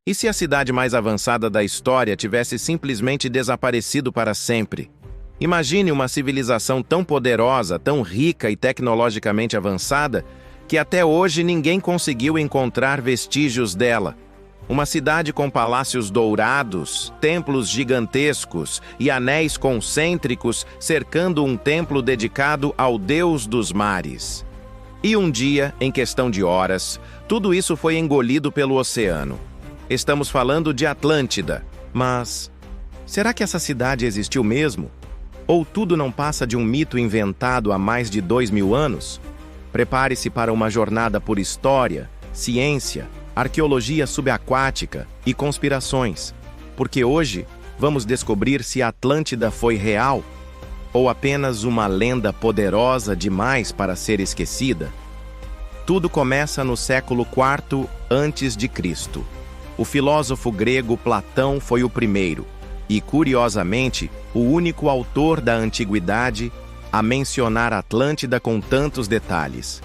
E se a cidade mais avançada da história tivesse simplesmente desaparecido para sempre? Imagine uma civilização tão poderosa, tão rica e tecnologicamente avançada, que até hoje ninguém conseguiu encontrar vestígios dela. Uma cidade com palácios dourados, templos gigantescos e anéis concêntricos cercando um templo dedicado ao deus dos mares. E um dia, em questão de horas, tudo isso foi engolido pelo oceano. Estamos falando de Atlântida, mas será que essa cidade existiu mesmo? Ou tudo não passa de um mito inventado há mais de 2000 anos? Prepare-se para uma jornada por história, ciência, arqueologia subaquática e conspirações, porque hoje vamos descobrir se a Atlântida foi real ou apenas uma lenda poderosa demais para ser esquecida. Tudo começa no século IV a.C. O filósofo grego Platão foi o primeiro e, curiosamente, o único autor da antiguidade a mencionar Atlântida com tantos detalhes.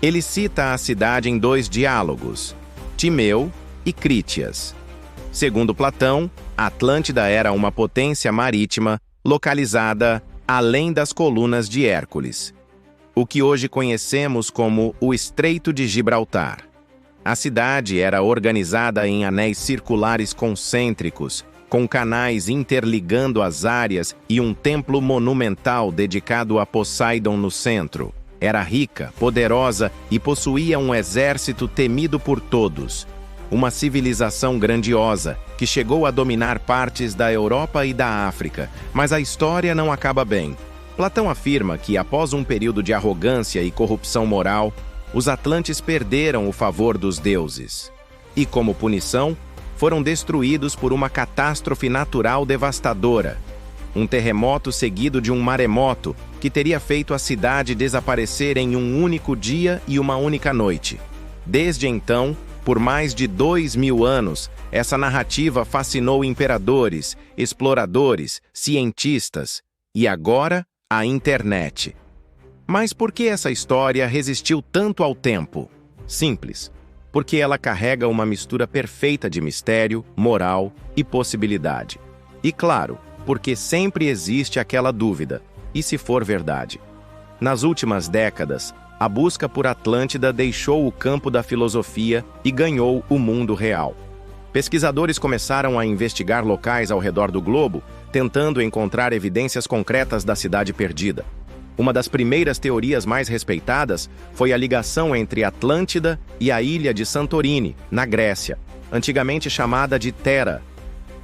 Ele cita a cidade em 2 diálogos, Timeu e Crítias. Segundo Platão, Atlântida era uma potência marítima localizada além das colunas de Hércules, o que hoje conhecemos como o Estreito de Gibraltar. A cidade era organizada em anéis circulares concêntricos, com canais interligando as áreas e um templo monumental dedicado a Poseidon no centro. Era rica, poderosa e possuía um exército temido por todos. Uma civilização grandiosa que chegou a dominar partes da Europa e da África, mas a história não acaba bem. Platão afirma que, após um período de arrogância e corrupção moral, os atlantes perderam o favor dos deuses. E, como punição, foram destruídos por uma catástrofe natural devastadora. Um terremoto seguido de um maremoto que teria feito a cidade desaparecer em um único dia e uma única noite. Desde então, por mais de 2000 anos, essa narrativa fascinou imperadores, exploradores, cientistas e agora a internet. Mas por que essa história resistiu tanto ao tempo? Simples. Porque ela carrega uma mistura perfeita de mistério, moral e possibilidade. E claro, porque sempre existe aquela dúvida, e se for verdade? Nas últimas décadas, a busca por Atlântida deixou o campo da filosofia e ganhou o mundo real. Pesquisadores começaram a investigar locais ao redor do globo, tentando encontrar evidências concretas da cidade perdida. Uma das primeiras teorias mais respeitadas foi a ligação entre Atlântida e a ilha de Santorini, na Grécia, antigamente chamada de Thera.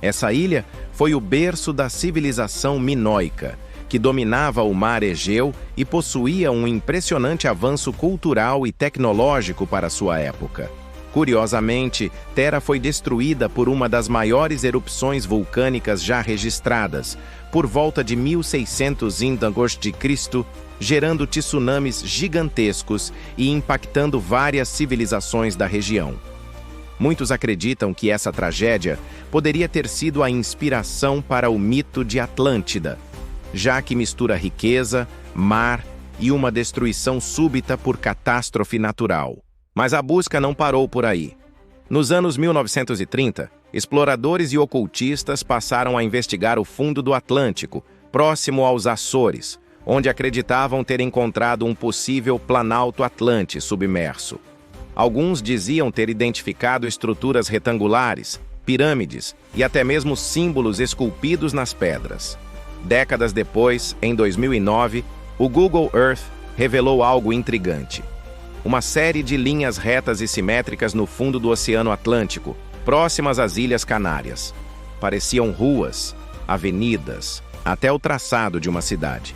Essa ilha foi o berço da civilização minoica, que dominava o mar Egeu e possuía um impressionante avanço cultural e tecnológico para sua época. Curiosamente, Thera foi destruída por uma das maiores erupções vulcânicas já registradas, por volta de 1600 a.C., gerando tsunamis gigantescos e impactando várias civilizações da região. Muitos acreditam que essa tragédia poderia ter sido a inspiração para o mito de Atlântida, já que mistura riqueza, mar e uma destruição súbita por catástrofe natural. Mas a busca não parou por aí. Nos anos 1930, exploradores e ocultistas passaram a investigar o fundo do Atlântico, próximo aos Açores, onde acreditavam ter encontrado um possível Planalto Atlante submerso. Alguns diziam ter identificado estruturas retangulares, pirâmides e até mesmo símbolos esculpidos nas pedras. Décadas depois, em 2009, o Google Earth revelou algo intrigante. Uma série de linhas retas e simétricas no fundo do Oceano Atlântico, próximas às Ilhas Canárias. Pareciam ruas, avenidas, até o traçado de uma cidade.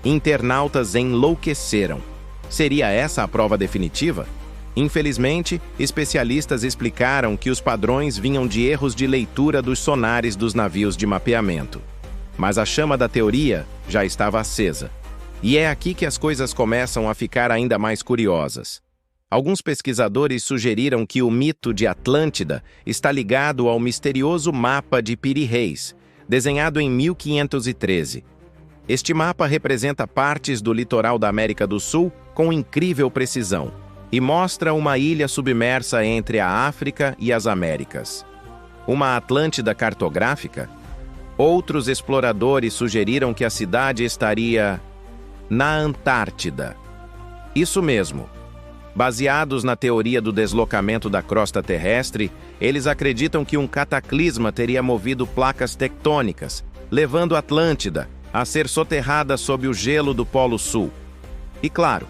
Internautas enlouqueceram. Seria essa a prova definitiva? Infelizmente, especialistas explicaram que os padrões vinham de erros de leitura dos sonares dos navios de mapeamento. Mas a chama da teoria já estava acesa. E é aqui que as coisas começam a ficar ainda mais curiosas. Alguns pesquisadores sugeriram que o mito de Atlântida está ligado ao misterioso mapa de Piri Reis, desenhado em 1513. Este mapa representa partes do litoral da América do Sul com incrível precisão. e mostra uma ilha submersa entre a África e as Américas. Uma Atlântida cartográfica? Outros exploradores sugeriram que a cidade estaria na Antártida. Isso mesmo. Baseados na teoria do deslocamento da crosta terrestre, eles acreditam que um cataclisma teria movido placas tectônicas, levando a Atlântida a ser soterrada sob o gelo do Polo Sul. E claro,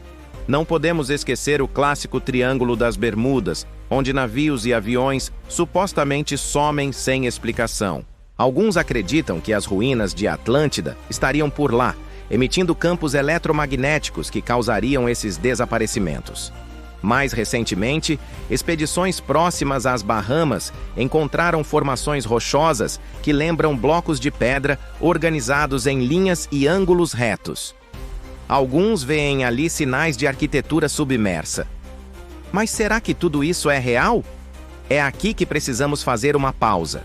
não podemos esquecer o clássico Triângulo das Bermudas, onde navios e aviões supostamente somem sem explicação. Alguns acreditam que as ruínas de Atlântida estariam por lá, emitindo campos eletromagnéticos que causariam esses desaparecimentos. Mais recentemente, expedições próximas às Bahamas encontraram formações rochosas que lembram blocos de pedra organizados em linhas e ângulos retos. Alguns veem ali sinais de arquitetura submersa. Mas será que tudo isso é real? É aqui que precisamos fazer uma pausa.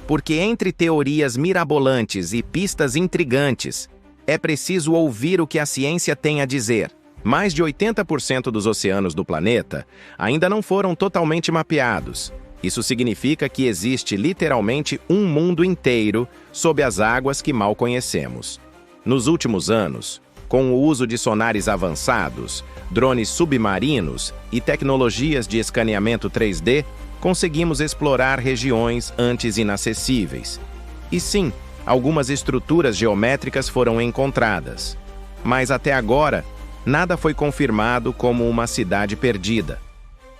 Porque entre teorias mirabolantes e pistas intrigantes, é preciso ouvir o que a ciência tem a dizer. Mais de 80% dos oceanos do planeta ainda não foram totalmente mapeados. Isso significa que existe literalmente um mundo inteiro sob as águas que mal conhecemos. Nos últimos anos, com o uso de sonares avançados, drones submarinos e tecnologias de escaneamento 3D, conseguimos explorar regiões antes inacessíveis. E sim, algumas estruturas geométricas foram encontradas. Mas até agora, nada foi confirmado como uma cidade perdida.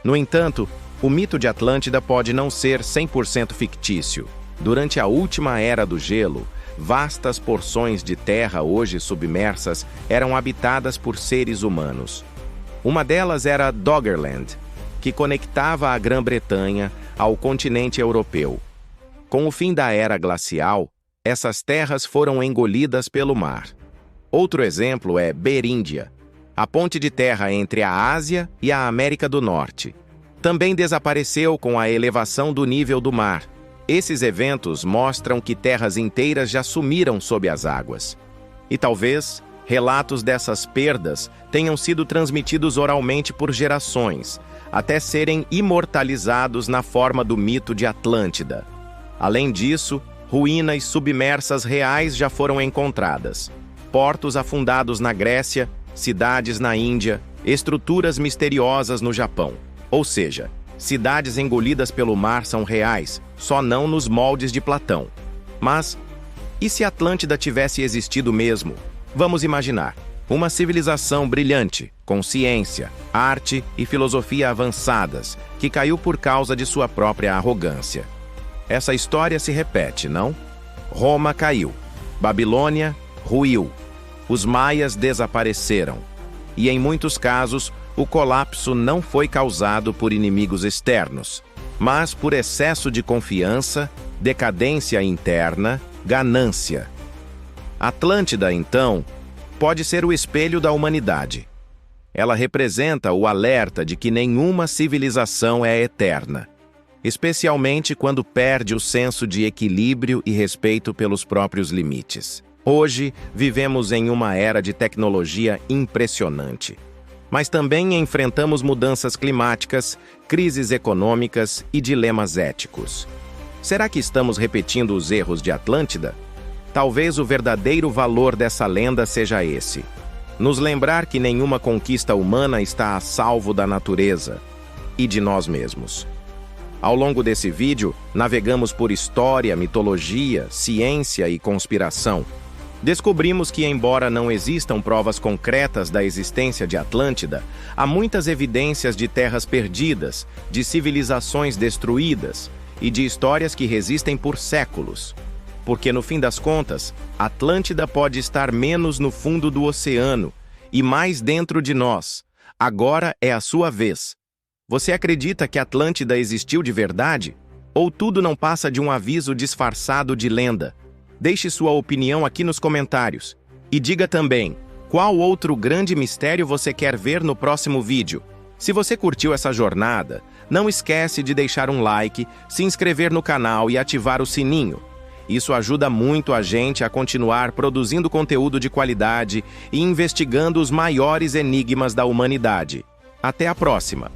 No entanto, o mito de Atlântida pode não ser 100% fictício. Durante a última era do gelo, vastas porções de terra hoje submersas eram habitadas por seres humanos. Uma delas era Doggerland, que conectava a Grã-Bretanha ao continente europeu. Com o fim da era glacial, essas terras foram engolidas pelo mar. Outro exemplo é Beríndia, a ponte de terra entre a Ásia e a América do Norte. Também desapareceu com a elevação do nível do mar. Esses eventos mostram que terras inteiras já sumiram sob as águas. E talvez relatos dessas perdas tenham sido transmitidos oralmente por gerações, até serem imortalizados na forma do mito de Atlântida. Além disso, ruínas submersas reais já foram encontradas. Portos afundados na Grécia, cidades na Índia, estruturas misteriosas no Japão. Ou seja, cidades engolidas pelo mar são reais, só não nos moldes de Platão. Mas, e se Atlântida tivesse existido mesmo? Vamos imaginar uma civilização brilhante, com ciência, arte e filosofia avançadas, que caiu por causa de sua própria arrogância. Essa história se repete, não? Roma caiu, Babilônia ruiu, os maias desapareceram. E em muitos casos, o colapso não foi causado por inimigos externos, mas por excesso de confiança, decadência interna, ganância. Atlântida, então, pode ser o espelho da humanidade. Ela representa o alerta de que nenhuma civilização é eterna, especialmente quando perde o senso de equilíbrio e respeito pelos próprios limites. Hoje, vivemos em uma era de tecnologia impressionante, mas também enfrentamos mudanças climáticas, crises econômicas e dilemas éticos. Será que estamos repetindo os erros de Atlântida? Talvez o verdadeiro valor dessa lenda seja esse: nos lembrar que nenhuma conquista humana está a salvo da natureza e de nós mesmos. Ao longo desse vídeo, navegamos por história, mitologia, ciência e conspiração. Descobrimos que, embora não existam provas concretas da existência de Atlântida, há muitas evidências de terras perdidas, de civilizações destruídas e de histórias que resistem por séculos. Porque, no fim das contas, Atlântida pode estar menos no fundo do oceano e mais dentro de nós. Agora é a sua vez. Você acredita que Atlântida existiu de verdade? Ou tudo não passa de um aviso disfarçado de lenda? Deixe sua opinião aqui nos comentários. E diga também, qual outro grande mistério você quer ver no próximo vídeo? Se você curtiu essa jornada, não esquece de deixar um like, se inscrever no canal e ativar o sininho. Isso ajuda muito a gente a continuar produzindo conteúdo de qualidade e investigando os maiores enigmas da humanidade. Até a próxima!